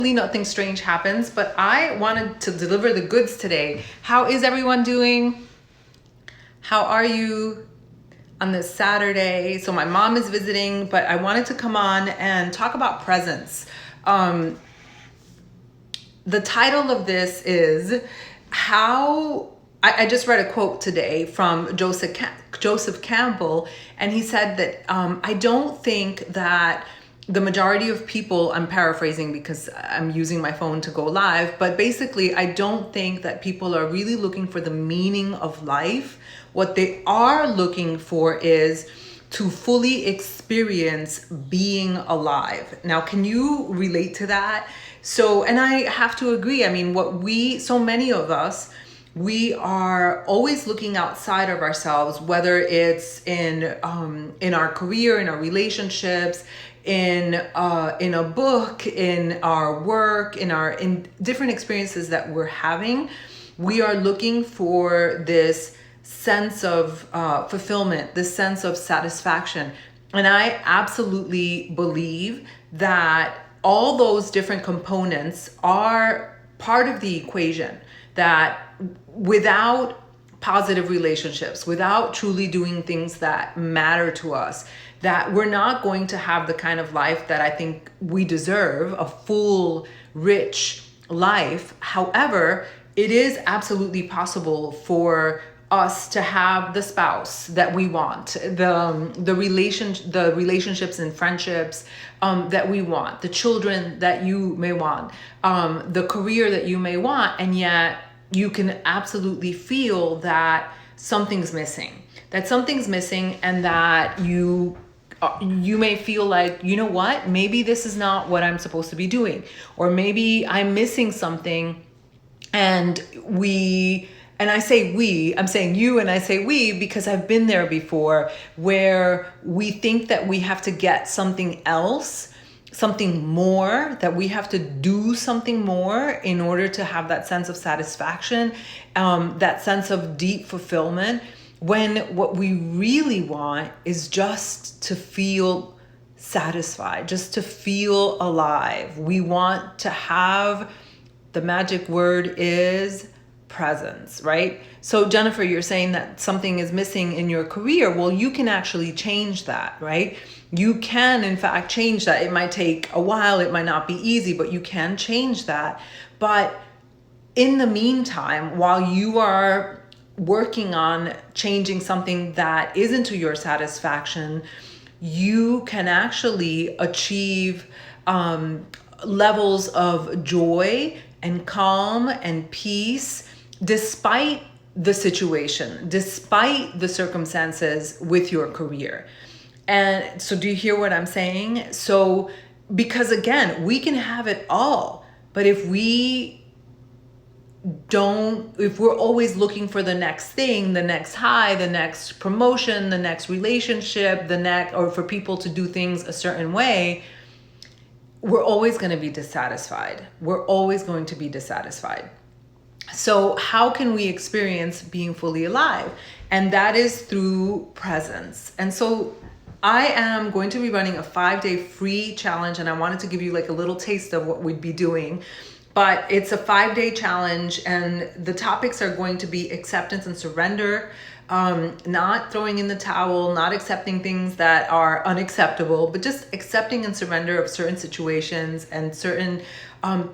Nothing strange happens, but I wanted to deliver the goods today. How is everyone doing? How are you on this Saturday? So my mom is visiting, but I wanted to come on and talk about presence. The title of this is how I just read a quote today from Joseph Campbell, and he said that I don't think that the majority of people, I'm paraphrasing because I'm using my phone to go live, but basically I don't think that people are really looking for the meaning of life. What they are looking for is to fully experience being alive. Now, can you relate to that? So, and I have to agree. I mean, so many of us, we are always looking outside of ourselves, whether it's in our career, in our relationships, in a book, in our work, in different experiences that we're having. We are looking for this sense of fulfillment, this sense of satisfaction. And I absolutely believe that all those different components are part of the equation, that without positive relationships, without truly doing things that matter to us, that we're not going to have the kind of life that I think we deserve, a full, rich life. However, it is absolutely possible for us to have the spouse that we want, the relationships and friendships that we want, the children that you may want, the career that you may want, and yet you can absolutely feel that something's missing, and that you may feel like, you know what, maybe this is not what I'm supposed to be doing, or maybe I'm missing something. And I say we, I'm saying you, and I say we because I've been there before, where we think that we have to get something else, something more, that we have to do something more in order to have that sense of satisfaction, that sense of deep fulfillment, when what we really want is just to feel satisfied, just to feel alive. We want to have, the magic word is presence, right? So Jennifer, you're saying that something is missing in your career. Well, you can actually change that, right? You can, in fact, change that. It might take a while. It might not be easy, but you can change that. But in the meantime, while you are working on changing something that isn't to your satisfaction, you can actually achieve levels of joy and calm and peace despite the situation, despite the circumstances with your career. And so do you hear what I'm saying? So, because again, we can have it all, but if we're always looking for the next thing, the next high, the next promotion, the next relationship, or for people to do things a certain way, we're always going to be dissatisfied. We're always going to be dissatisfied. So how can we experience being fully alive? And that is through presence. And so I am going to be running a 5-day free challenge, and I wanted to give you like a little taste of what we'd be doing. But it's a 5-day challenge, and the topics are going to be acceptance and surrender, not throwing in the towel, not accepting things that are unacceptable, but just accepting and surrender of certain situations and certain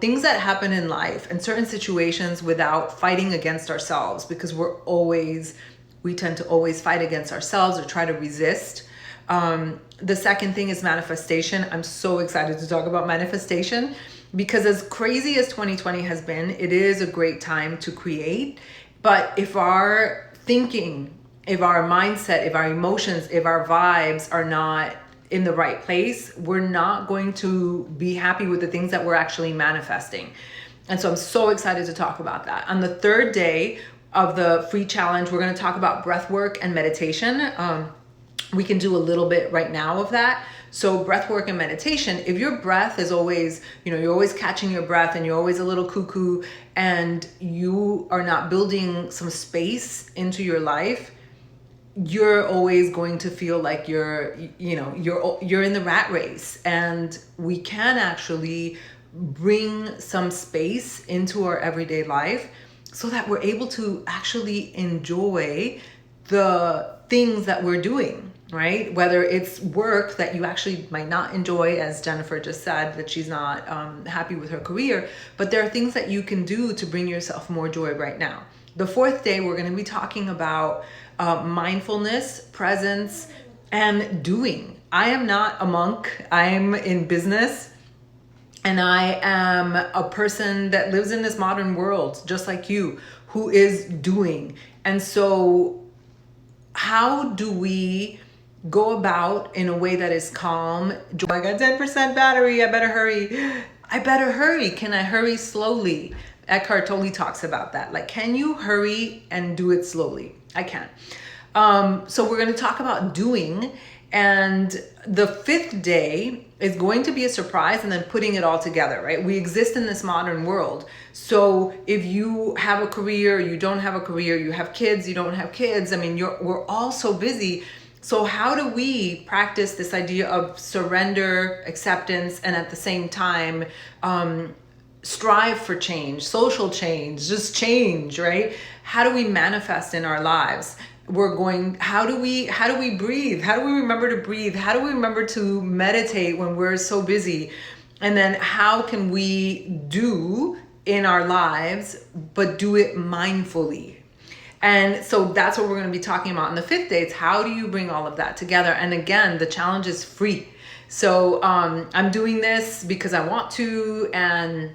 things that happen in life and certain situations without fighting against ourselves, because we tend to always fight against ourselves or try to resist. The second thing is manifestation. I'm so excited to talk about manifestation, because as crazy as 2020 has been, it is a great time to create. But if our thinking, if our mindset, if our emotions, if our vibes are not in the right place, we're not going to be happy with the things that we're actually manifesting. And so I'm so excited to talk about that. On the 3rd day of the free challenge, we're going to talk about breath work and meditation. We can do a little bit right now of that. So breath work and meditation, if your breath is always, you're always catching your breath and you're always a little cuckoo, and you are not building some space into your life, you're always going to feel like you're in the rat race. And we can actually bring some space into our everyday life so that we're able to actually enjoy the things that we're doing, right? Whether it's work that you actually might not enjoy, as Jennifer just said, that she's not happy with her career, but there are things that you can do to bring yourself more joy right now. The fourth day, we're going to be talking about mindfulness, presence, and doing. I am not a monk. I'm in business. And I am a person that lives in this modern world, just like you, who is doing. And so how do we go about in a way that is calm? I got 10% battery. I better hurry. I better hurry. Can I hurry slowly? Eckhart Tolle talks about that. Like, can you hurry and do it slowly? I can. So we're going to talk about doing. And the fifth day is going to be a surprise, and then putting it all together, right? We exist in this modern world. So if you have a career, you don't have a career, you have kids, you don't have kids, I mean, we're all so busy. So how do we practice this idea of surrender, acceptance, and at the same time, strive for change, social change, just change, right? How do we manifest in our lives? How do we breathe? How do we remember to breathe? How do we remember to meditate when we're so busy? And then how can we do in our lives, but do it mindfully? And so that's what we're going to be talking about in the fifth day. It's how do you bring all of that together? And again, the challenge is free. So I'm doing this because I want to, and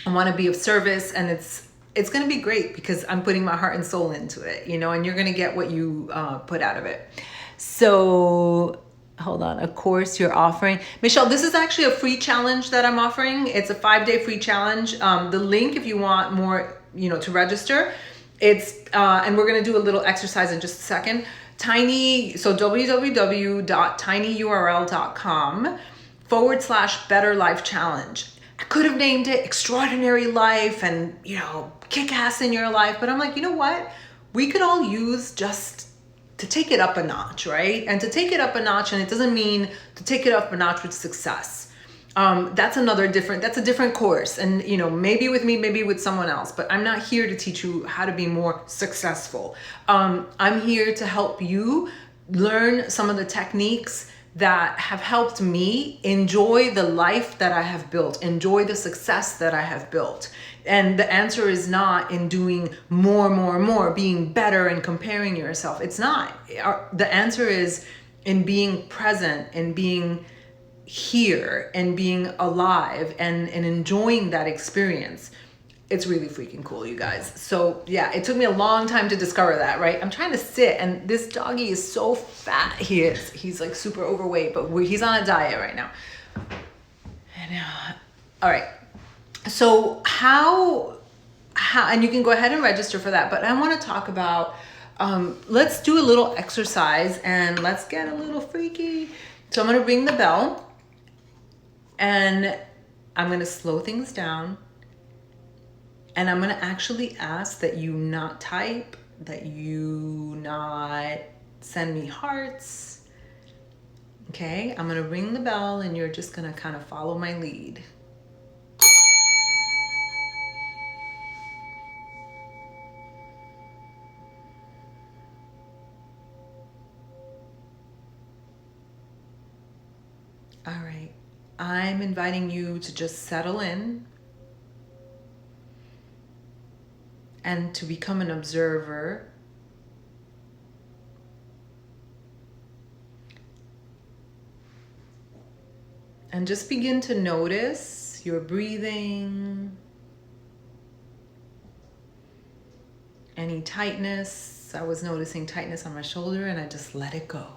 I want to be of service, and it's going to be great because I'm putting my heart and soul into it, and you're going to get what you put out of it. So hold on, a course you're offering. Michelle, this is actually a free challenge that I'm offering. It's a 5-day free challenge. The link, if you want more, to register, it's, and we're going to do a little exercise in just a second. So www.tinyurl.com/Better Life Challenge. I could have named it Extraordinary Life and, kick ass in your life. But I'm like, you know what? We could all use just to take it up a notch, right? And to take it up a notch, and it doesn't mean to take it up a notch with success. That's a different course. And, maybe with me, maybe with someone else, but I'm not here to teach you how to be more successful. I'm here to help you learn some of the techniques that have helped me enjoy the life that I have built, enjoy the success that I have built. And the answer is not in doing more, being better and comparing yourself. It's not. The answer is in being present and being here and being alive and enjoying that experience. It's really freaking cool, you guys. So yeah, it took me a long time to discover that, right? I'm trying to sit, and this doggy is so fat. He's like super overweight, but he's on a diet right now. And all right. So how, and you can go ahead and register for that, but I want to talk about, let's do a little exercise and let's get a little freaky. So I'm going to ring the bell, and I'm going to slow things down. And I'm going to actually ask that you not type, that you not send me hearts. Okay, I'm going to ring the bell, and you're just going to kind of follow my lead. All right, I'm inviting you to just settle in and to become an observer. And just begin to notice your breathing, any tightness. I was noticing tightness on my shoulder, and I just let it go.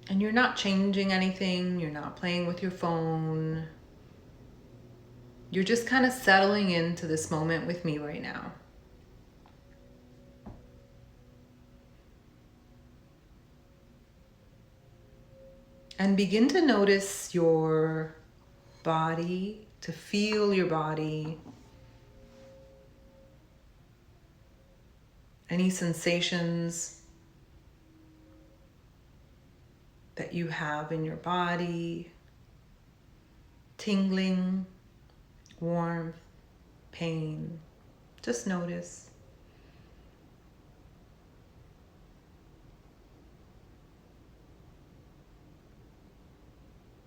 And you're not changing anything. You're not playing with your phone. You're just kind of settling into this moment with me right now. And begin to notice your body, to feel your body. Any sensations. that you have in your body, tingling, warmth, pain. Just notice.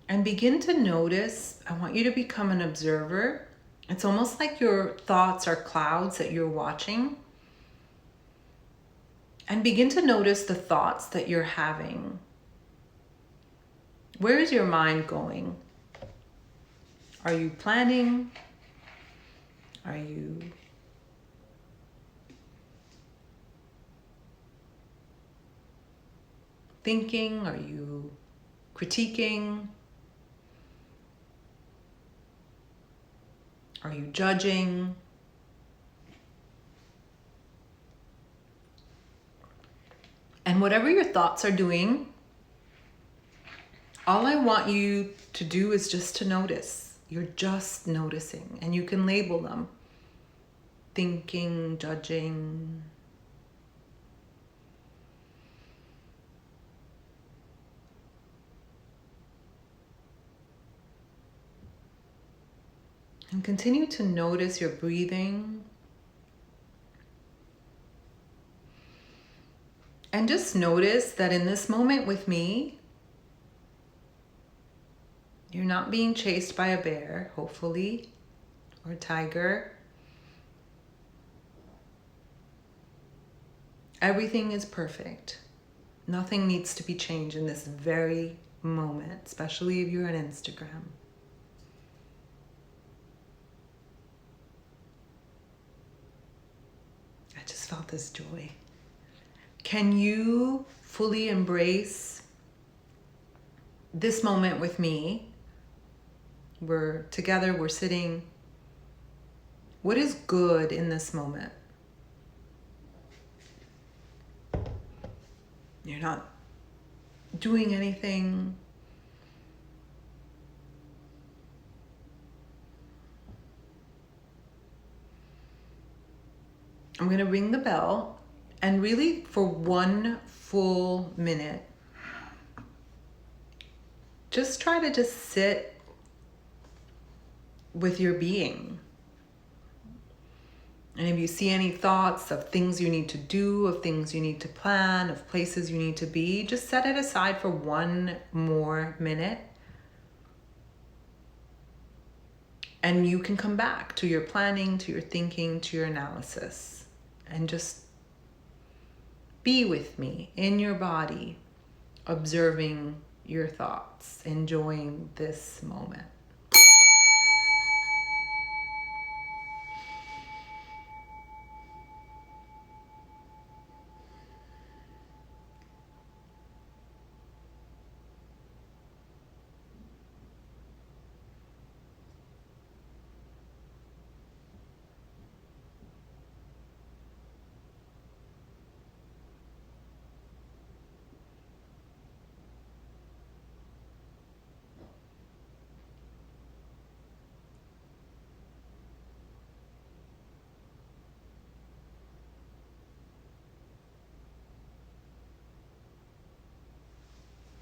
And begin to notice. I want you to become an observer. It's almost like your thoughts are clouds that you're watching. And begin to notice the thoughts that you're having. Where is your mind going? Are you planning? Are you thinking? Are you critiquing? Are you judging? And whatever your thoughts are doing, all I want you to do is just to notice. You're just noticing, and you can label them. Thinking, judging. And continue to notice your breathing. And just notice that in this moment with me, you're not being chased by a bear, hopefully, or a tiger. Everything is perfect. Nothing needs to be changed in this very moment, especially if you're on Instagram. I just felt this joy. Can you fully embrace this moment with me? We're together, we're sitting. What is good in this moment? You're not doing anything. I'm going to ring the bell, and really for 1 full minute, just try to just sit with your being. And if you see any thoughts of things you need to do, of things you need to plan, of places you need to be, just set it aside for 1 more minute. And you can come back to your planning, to your thinking, to your analysis. And just be with me in your body, observing your thoughts, enjoying this moment.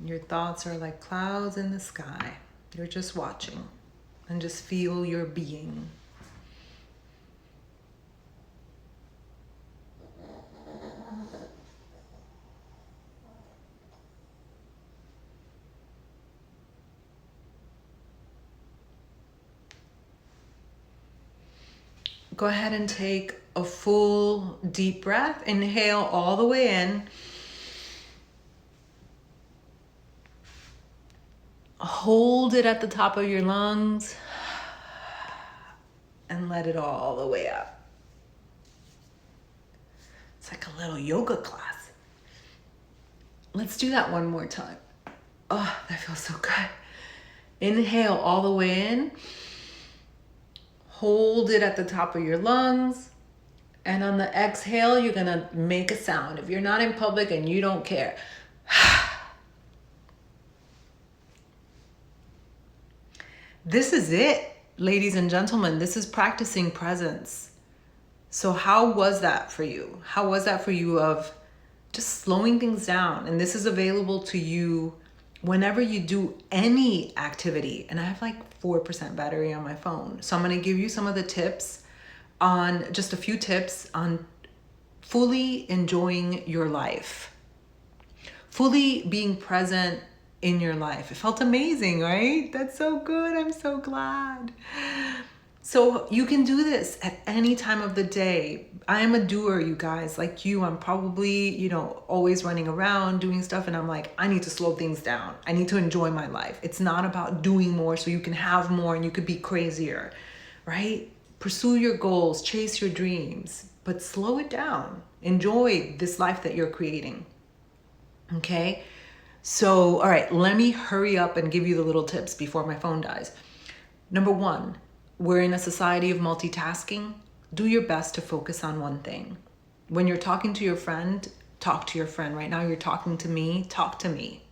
Your thoughts are like clouds in the sky. You're just watching and just feel your being. Go ahead and take a full deep breath. Inhale all the way in. Hold it at the top of your lungs and let it all the way up. It's like a little yoga class. Let's do that one more time. Oh, that feels so good. Inhale all the way in. Hold it at the top of your lungs. And on the exhale, you're gonna make a sound. If you're not in public and you don't care. This is it, ladies and gentlemen. This is practicing presence. So how was that for you? How was that for you of just slowing things down? And this is available to you whenever you do any activity, and I have like 4% battery on my phone. So I'm going to give you some of the tips on, just a few tips on fully enjoying your life, fully being present in your life. It felt amazing, right? That's so good. I'm so glad. So you can do this at any time of the day. I am a doer, you guys, like you. I'm probably, always running around doing stuff. And I'm like, I need to slow things down. I need to enjoy my life. It's not about doing more so you can have more and you could be crazier, right? Pursue your goals, chase your dreams, but slow it down. Enjoy this life that you're creating. Okay? So, all right, let me hurry up and give you the little tips before my phone dies. Number one, we're in a society of multitasking. Do your best to focus on one thing. When you're talking to your friend, talk to your friend. Right now you're talking to me, talk to me.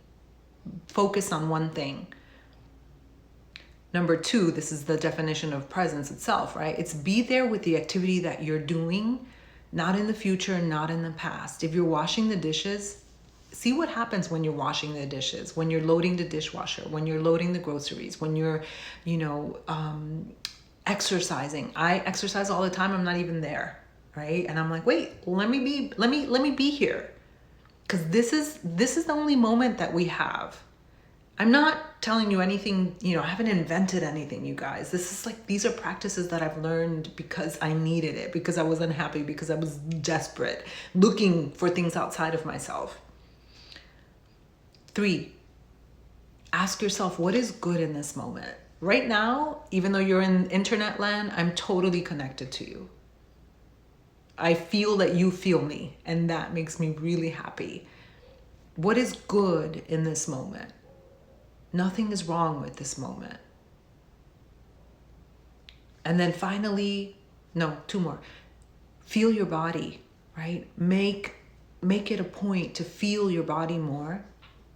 Focus on one thing. Number two, this is the definition of presence itself, right? It's be there with the activity that you're doing, not in the future, not in the past. If you're washing the dishes, see what happens when you're washing the dishes, when you're loading the dishwasher, when you're loading the groceries, when you're, exercising. I exercise all the time. I'm not even there, right? And I'm like, wait, let me be here, because this is the only moment that we have. I'm not telling you anything, I haven't invented anything, you guys. This is like, these are practices that I've learned because I needed it, because I was unhappy, because I was desperate, looking for things outside of myself. 3, ask yourself, what is good in this moment? Right now, even though you're in internet land, I'm totally connected to you. I feel that you feel me, and that makes me really happy. What is good in this moment? Nothing is wrong with this moment. And then finally, 2 more. Feel your body, right? Make it a point to feel your body more.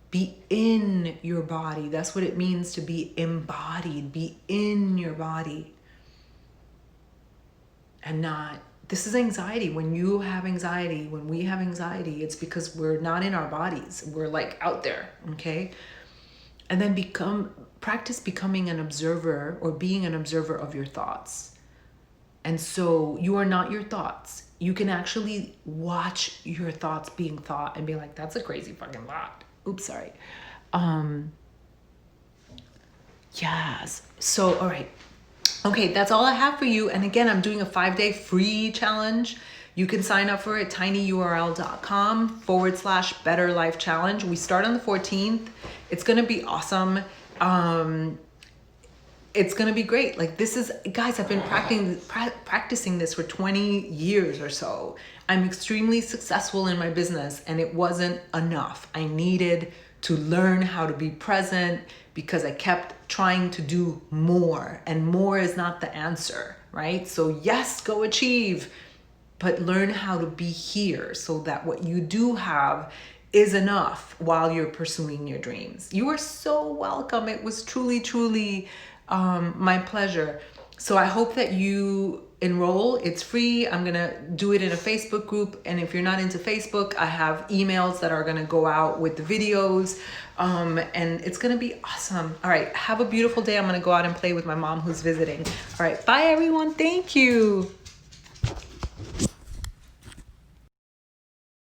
Be in your body. That's what it means to be embodied. Be in your body. And not, this is anxiety. When you have anxiety, when we have anxiety, it's because we're not in our bodies. We're like out there, okay? And then practice becoming an observer, or being an observer of your thoughts. And so you are not your thoughts. You can actually watch your thoughts being thought and be like, that's a crazy fucking thought. Oops, sorry. Yes. So, all right. Okay, that's all I have for you. And again, I'm doing a 5-day free challenge. You can sign up for it, tinyurl.com/Better Life Challenge. We start on the 14th. It's going to be awesome. It's going to be great. Like, this is, guys, I've been practicing this for 20 years or so. I'm extremely successful in my business, and it wasn't enough. I needed to learn how to be present, because I kept trying to do more, and more is not the answer, right? So yes, go achieve, but learn how to be here so that what you do have is enough while you're pursuing your dreams. You are so welcome. It was truly, truly my pleasure. So I hope that you enroll. It's free. I'm going to do it in a Facebook group. And if you're not into Facebook, I have emails that are going to go out with the videos. And it's going to be awesome. All right. Have a beautiful day. I'm going to go out and play with my mom who's visiting. All right. Bye, everyone. Thank you.